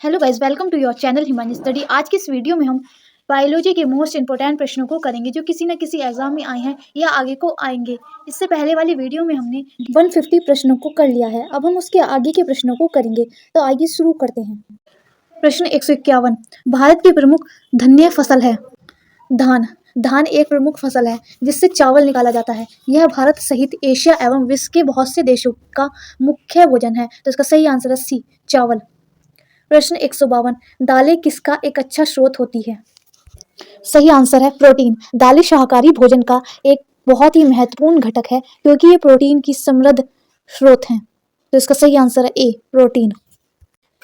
Hello guys, welcome to your channel Himani study. आज की इस वीडियो में हम बायोलॉजी के मोस्ट इंपोर्टेंट प्रश्नों को करेंगे जो किसी न किसी एग्जाम में आए हैं या आगे को आएंगे। इससे पहले वाली वीडियो में हमने 150 प्रश्नों को कर लिया है। अब हम उसके आगे के प्रश्नों को करेंगे, तो आइए शुरू करते हैं। प्रश्न 151, भारत की प्रमुख धान्य फसल है। धान। धान एक प्रमुख फसल है जिससे चावल निकाला जाता है। यह भारत सहित एशिया एवं विश्व के बहुत से देशों का मुख्य भोजन है। तो इसका सही आंसर है सी, चावल। प्रश्न 152, दालें किसका एक अच्छा स्रोत होती है। सही आंसर है प्रोटीन। दालें शाकाहारी भोजन का एक बहुत ही महत्वपूर्ण घटक है क्योंकि ये प्रोटीन की समृद्ध स्रोत हैं। तो इसका सही आंसर है ए, प्रोटीन।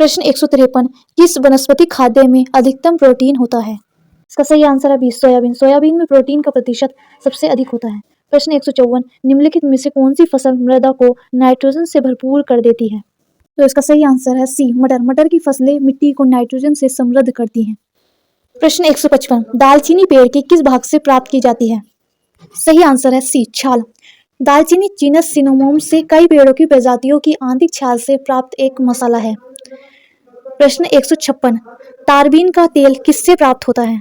प्रश्न 153, किस वनस्पति खाद्य में अधिकतम प्रोटीन होता है। इसका सही आंसर है बी, सोयाबीन। सोयाबीन में प्रोटीन का प्रतिशत सबसे अधिक होता है। प्रश्न 154, निम्नलिखित में से कौन सी फसल मृदा को नाइट्रोजन से भरपूर कर देती है। तो इसका सही आंसर है सी, मटर। मटर की फसलें मिट्टी को नाइट्रोजन से समृद्ध करती हैं। प्रश्न 155, दालचीनी पेड़ के किस भाग से प्राप्त की जाती है। सही आंसर है सी, छाल। दालचीनी जीनस सिनामोमम से कई पेड़ों की प्रजातियों की आंतरिक छाल से प्राप्त एक मसाला है। प्रश्न 156, तारबीन का तेल किससे प्राप्त होता है।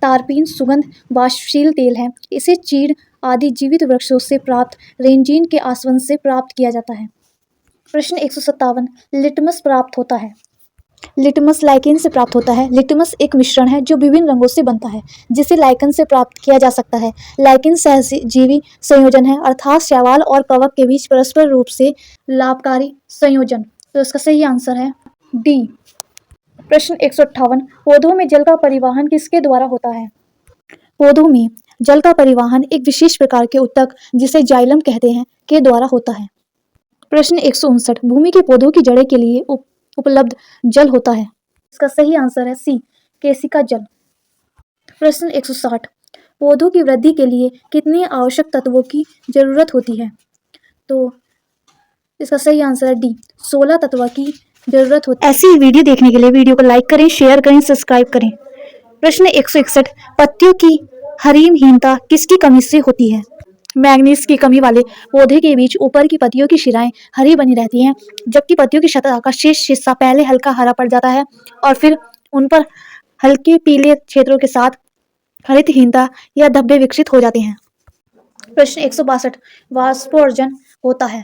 तारबीन सुगंध वाष्पशील तेल है। इसे चीड़ आदि जीवित वृक्षों से प्राप्त रेंजिन के आसवन से प्राप्त किया जाता है। प्रश्न 157, लिटमस प्राप्त होता है। लिटमस लाइकेन से प्राप्त होता है। लिटमस एक मिश्रण है जो विभिन्न रंगों से बनता है जिसे लाइकेन से प्राप्त किया जा सकता है। लाइकेन सहजीवी संयोजन है, अर्थात शैवाल और कवक के बीच परस्पर रूप से लाभकारी संयोजन। तो इसका सही आंसर है डी। प्रश्न 158, पौधों में जल का परिवहन किसके द्वारा होता है। पौधों में जल का परिवहन एक विशेष प्रकार के उत्तक जिसे जाइलम कहते हैं के द्वारा होता है। प्रश्न 159, भूमि के पौधों की जड़ें के लिए उपलब्ध जल होता है। इसका सही आंसर है सी, केशिका जल। प्रश्न 160, पौधों की वृद्धि के लिए कितने आवश्यक तत्वों की जरूरत होती है। तो इसका सही आंसर है डी, 16 तत्वों की जरूरत होती है। ऐसी वीडियो देखने के लिए वीडियो को लाइक करें, शेयर करें, सब्सक्राइब करें। प्रश्न 161, पत्तियों की हरिमहीनता किसकी कमी से होती है। मैग्नीज की कमी वाले पौधे के बीच ऊपर की पत्तियों की शिराएं हरी बनी रहती हैं, जबकि पत्तियों की सतह का शेष हिस्सा पहले हल्का हरा पड़ जाता है और फिर उन पर हल्के पीले क्षेत्रों के साथ हरितहीनता या धब्बे विकसित हो जाते हैं। प्रश्न 162, वाष्पोर्जन होता है।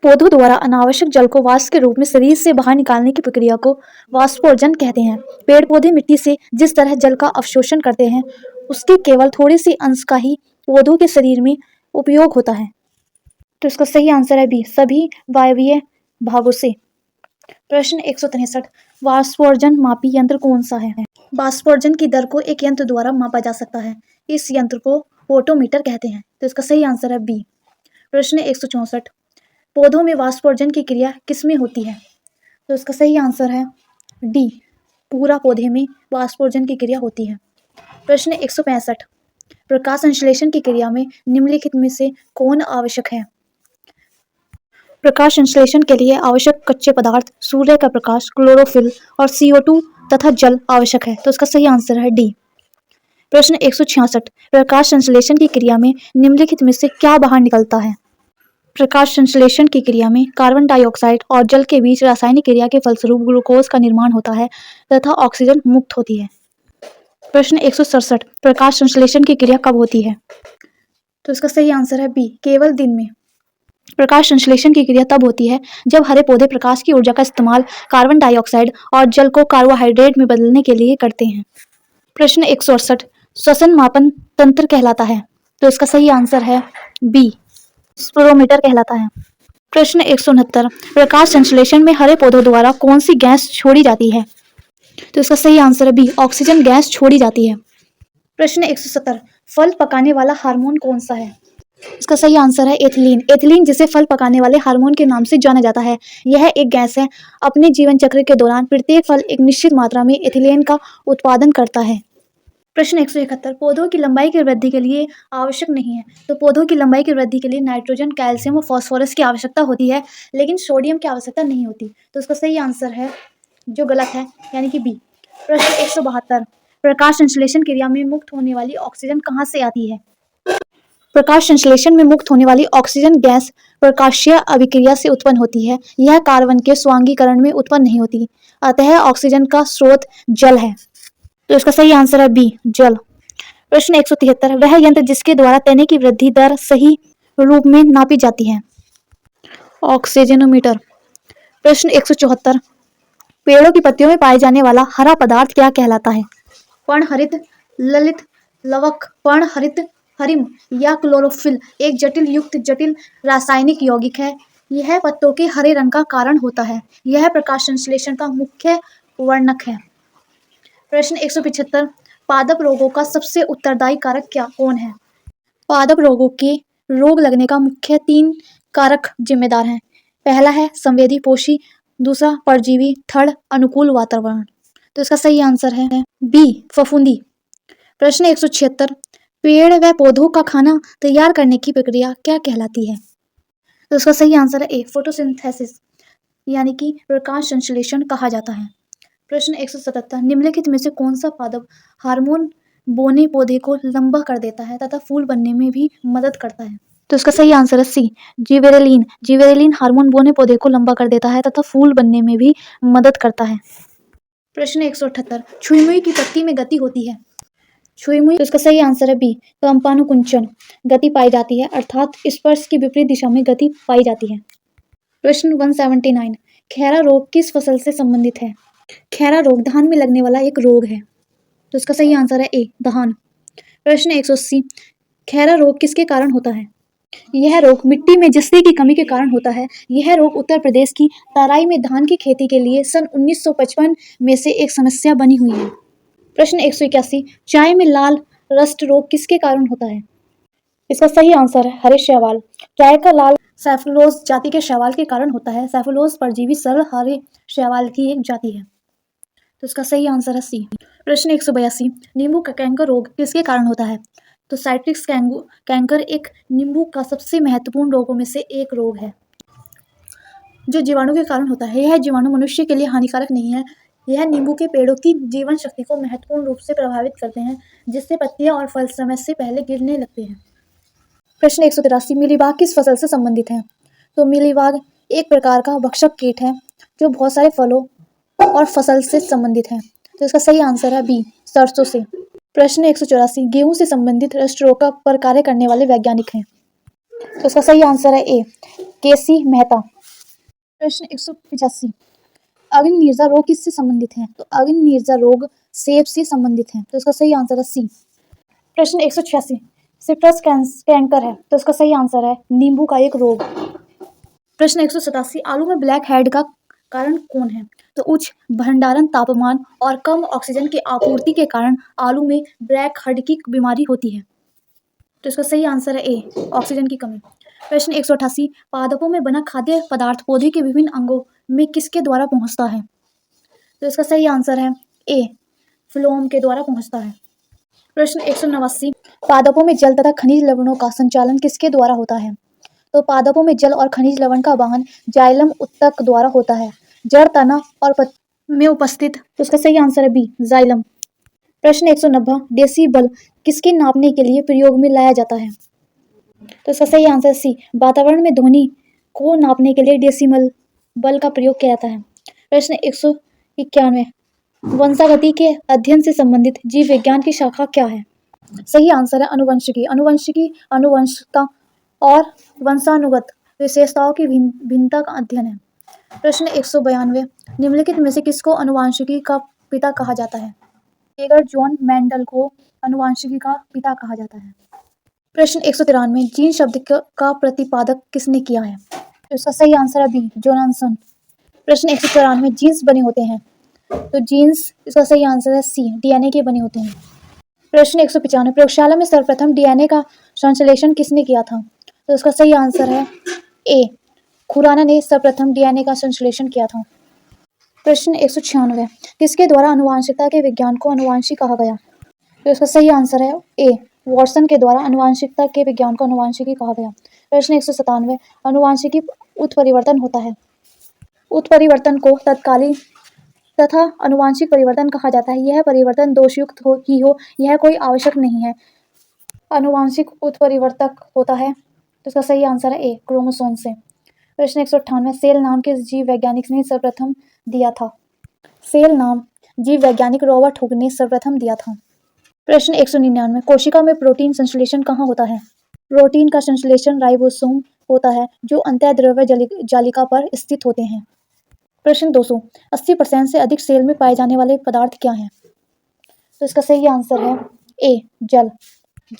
पौधों द्वारा अनावश्यक जल को वाष्प के रूप में शरीर से बाहर निकालने की प्रक्रिया को वाष्पोर्जन कहते हैं। पेड़ पौधे मिट्टी से जिस तरह जल का अवशोषण करते हैं उसके केवल थोड़े से अंश का ही पौधों के शरीर में उपयोग होता है। तो इसका सही आंसर है बी, सभी वायवीय भागों से। प्रश्न 163, वाष्पोर्जन मापी यंत्र कौन सा है। वाष्पोर्जन की दर को एक यंत्र द्वारा मापा जा सकता है। इस यंत्र को फोटोमीटर कहते हैं। तो इसका सही आंसर है बी। प्रश्न 164, पौधों में वाष्पोर्जन की क्रिया किसमें होती है। तो इसका सही आंसर है डी, पूरा पौधे में वाष्पोर्जन की क्रिया होती है। प्रश्न 165, प्रकाश संश्लेषण की क्रिया में निम्नलिखित में से कौन आवश्यक है। प्रकाश संश्लेषण के लिए आवश्यक कच्चे पदार्थ सूर्य का प्रकाश, क्लोरोफिल और CO2 तथा जल आवश्यक है। तो इसका सही आंसर है डी। प्रश्न 166, प्रकाश संश्लेषण की क्रिया में निम्नलिखित में से क्या बाहर निकलता है। प्रकाश संश्लेषण की क्रिया में कार्बन डाइऑक्साइड और जल के बीच रासायनिक क्रिया के फलस्वरूप ग्लूकोज का निर्माण होता है तथा ऑक्सीजन मुक्त होती है। प्रश्न 167, प्रकाश संश्लेषण की क्रिया कब होती है। तो इसका सही आंसर है बी, केवल दिन में। प्रकाश संश्लेषण की क्रिया तब होती है जब हरे पौधे प्रकाश की ऊर्जा का इस्तेमाल कार्बन डाइऑक्साइड और जल को कार्बोहाइड्रेट में बदलने के लिए करते हैं। प्रश्न 168, श्वसन मापन तंत्र कहलाता है। तो इसका सही आंसर है बी, स्पेक्ट्रोमीटर कहलाता है। प्रश्न 169, प्रकाश संश्लेषण में हरे पौधों द्वारा कौन सी गैस छोड़ी जाती है। तो इसका सही आंसर है बी, ऑक्सीजन गैस छोड़ी जाती है। प्रश्न 170, फल पकाने वाला हार्मोन कौन सा है। इसका सही आंसर है एथिलीन। एथिलीन जिसे फल पकाने वाले हार्मोन के नाम से जाना जाता है, यह एक गैस है। अपने जीवन चक्र के दौरान प्रत्येक फल एक निश्चित मात्रा में एथिलीन का उत्पादन करता है। प्रश्न 171, पौधों की लंबाई की वृद्धि के लिए आवश्यक नहीं है। तो पौधों की लंबाई की वृद्धि के लिए नाइट्रोजन, कैल्शियम और फास्फोरस की आवश्यकता होती है, लेकिन सोडियम की आवश्यकता नहीं होती। तो इसका सही आंसर है जो गलत है, यानी कि बी। प्रश्न 172, प्रकाश संश्लेषण क्रिया में मुक्त होने वाली ऑक्सीजन कहाँ से आती है। प्रकाश संश्लेषण में मुक्त होने वाली ऑक्सीजन गैस प्रकाशीय अभिक्रिया से उत्पन्न होती है। यह कार्बन के स्वांगीकरण में उत्पन्न नहीं होती, अतः ऑक्सीजन का स्रोत जल है। तो इसका सही आंसर है बी, जल। प्रश्न 173, वह यंत्र जिसके द्वारा तने की वृद्धि दर सही रूप में नापी जाती है। ऑक्सीजनोमीटर। प्रश्न 174, पेड़ों की पत्तियों में पाए जाने वाला हरा पदार्थ क्या कहलाता है। पर्णहरित, ललित लवक, पर्णहरित, हरिम या क्लोरोफिल एक जटिल युक्त जटिल रासायनिक यौगिक है। यह पत्तों के हरे रंग का कारण होता है। यह प्रकाश संश्लेषण का मुख्य वर्णक है। प्रश्न 175, पादप रोगों का सबसे उत्तरदायी कारक कौन है। पादप रोगों के रोग लगने का मुख्य 3 कारक जिम्मेदार हैं। पहला है संवेदी पोषी, दूसरा परजीवी, थर्ड अनुकूल वातावरण। तो इसका सही आंसर है बी, फफूंदी। प्रश्न 176, पेड़ व पौधों का खाना तैयार करने की प्रक्रिया क्या कहलाती है। तो इसका सही आंसर है ए, फोटोसिंथेसिस, यानी कि प्रकाश संश्लेषण कहा जाता है। प्रश्न 177, निम्नलिखित में से कौन सा पादप हार्मोन बोने पौधे को लंबा कर देता है तथा फूल बनने में भी मदद करता है। तो इसका सही आंसर है सी, जिबेरेलिन। जिबेरेलिन हार्मोन बोने पौधे को लंबा कर देता है तथा फूल बनने में भी मदद करता है। प्रश्न 178, छुई मुई की पत्ती में गति होती है। छुई मुई, तो इसका सही आंसर है बी, कंपानुकुंचन गति पाई जाती है, अर्थात स्पर्श की विपरीत दिशा में गति पाई जाती है। प्रश्न 179, खैरा रोग किस फसल से संबंधित है। खैरा रोग धान में लगने वाला एक रोग है। तो इसका सही आंसर है ए, धान। प्रश्न 180, खैरा रोग किसके कारण होता है। यह रोग मिट्टी में जस्ते की कमी के कारण होता है। यह रोग उत्तर प्रदेश की तराई में धान की खेती के लिए सन 1955 में से एक समस्या बनी हुई है। प्रश्न 181, चाय में लाल रस्ट रोग किसके कारण होता है। इसका सही आंसर है हरे शैवाल। चाय का लाल सैफुलोज जाति के शैवाल के कारण होता है। सैफुलोज परजीवी सरल हरे शैवाल की एक जाति है। तो इसका सही आंसर है सी। प्रश्न 182, नींबू का कैंकर रोग किसके कारण होता है। तो साइट्रिक्स कैंकर एक नींबू का सबसे महत्वपूर्ण रोगों में से एक रोग है जो जीवाणु के कारण होता है। यह जीवाणु मनुष्य के लिए हानिकारक नहीं है। यह नींबू के पेड़ों की जीवन शक्ति को महत्वपूर्ण रूप से प्रभावित करते हैं, जिससे पत्तियां और फल समय से पहले गिरने लगते हैं। प्रश्न 183, मिलीबाग किस फसल से संबंधित है। तो मिलीबाग एक प्रकार का भक्षक कीट है जो बहुत सारे फलों और फसल से संबंधित है। तो इसका सही आंसर है बी, सरसों से। प्रश्न 184, गेहूं से संबंधित रस्ट रोग पर कार्य करने वाले वैज्ञानिक हैं। तो इसका सही आंसर है ए, केसी मेहता। प्रश्न 185, अग्नि नीरजा रोग किससे संबंधित है। तो अग्नि नीरजा रोग सेब से संबंधित है। तो इसका सही आंसर है सी। प्रश्न 186, सिट्रस कैंकर है। तो इसका सही आंसर है नींबू का एक रोग। प्रश्न 187, आलू में ब्लैक हेड का कारण कौन है। तो उच्च भंडारण तापमान और कम ऑक्सीजन की आपूर्ति के कारण आलू में ब्लैक हेड की बीमारी होती है। तो इसका सही आंसर है ए, ऑक्सीजन की कमी। प्रश्न 188, पादपों में बना खाद्य पदार्थ पौधे के विभिन्न अंगों में किसके द्वारा पहुंचता है। तो इसका सही आंसर है ए, फ्लोम के द्वारा पहुंचता है। प्रश्न 189, पादपों में जल तथा खनिज लवणों का संचालन किसके द्वारा होता है। तो पादपों में जल और खनिज लवण का वाहन जाइलम उत्तक द्वारा होता है, जड़, तना और पत्ती में उपस्थित। तो इसका सही आंसर है बी, जाइलम। प्रश्न 190, डेसिबल किसके नापने के लिए प्रयोग में लाया जाता है। तो इसका सही आंसर सी, वातावरण में ध्वनि को नापने के लिए डेसिमल बल का प्रयोग किया जाता है। प्रश्न 191, वंशागति के अध्ययन से संबंधित जीव विज्ञान की शाखा क्या है। सही आंसर है अनुवंशिकी। अनुवंशिकी अनुवंशिकता और वंशानुगत विशेषताओं की भिन्नता का अध्ययन है। प्रश्न 192, निम्नलिखित में से किसको अनुवांशिकी का पिता कहा जाता है। एगर जॉन मेंडल को अनुवांशिकी का पिता कहा जाता है। प्रश्न 193, जीन शब्द का प्रतिपादक किसने किया है। तो इसका सही आंसर है बी, जोनासन। प्रश्न 194, जीन्स बने होते हैं। तो जीन्स, इसका सही आंसर है सी, डीएनए के बने होते हैं। प्रश्न 195, प्रयोगशाला में सर्वप्रथम डीएनए का संश्लेषण किसने किया था। तो इसका सही आंसर है ए, खुराना ने सर्वप्रथम डीएनए का संश्लेषण किया था। प्रश्न 196, किसके द्वारा अनुवांशिकता के विज्ञान को अनुवांशिक कहा गया। तो इसका सही आंसर है ए, वॉटसन के द्वारा अनुवांशिकता के विज्ञान को अनुवांशिकी कहा गया। प्रश्न 197, अनुवांशिकी उत्परिवर्तन होता है। उत्परिवर्तन को तत्कालीन तथा अनुवांशिक परिवर्तन कहा जाता है। यह परिवर्तन दोषयुक्त ही हो, यह कोई आवश्यक नहीं है। अनुवांशिक उत्परिवर्तक होता है तो इसका सही आंसर है ए, क्रोमोसोम से। प्रश्न 198, सेल नाम किस जीव वैज्ञानिक ने सर्वप्रथम दिया था? सेल नाम जीव वैज्ञानिक रॉबर्ट हुक ने सर्वप्रथम दिया था। प्रश्न 199, कोशिका में प्रोटीन संश्लेषण कहाँ होता है? प्रोटीन का संश्लेषण राइबोसोम होता है, जो अंतःद्रव्य जालिका पर स्थित होते हैं। प्रश्न 200, 80% से अधिक सेल में पाए जाने वाले पदार्थ क्या हैं? तो इसका सही आंसर है ए, जल।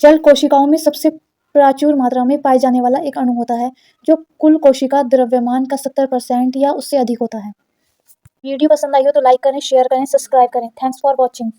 जल कोशिकाओं में सबसे प्रचुर मात्रा में पाए जाने वाला एक अणु होता है, जो कुल कोशिका द्रव्यमान का 70% या उससे अधिक होता है। वीडियो पसंद आई हो तो लाइक करें, शेयर करें, सब्सक्राइब करें। Thanks for watching.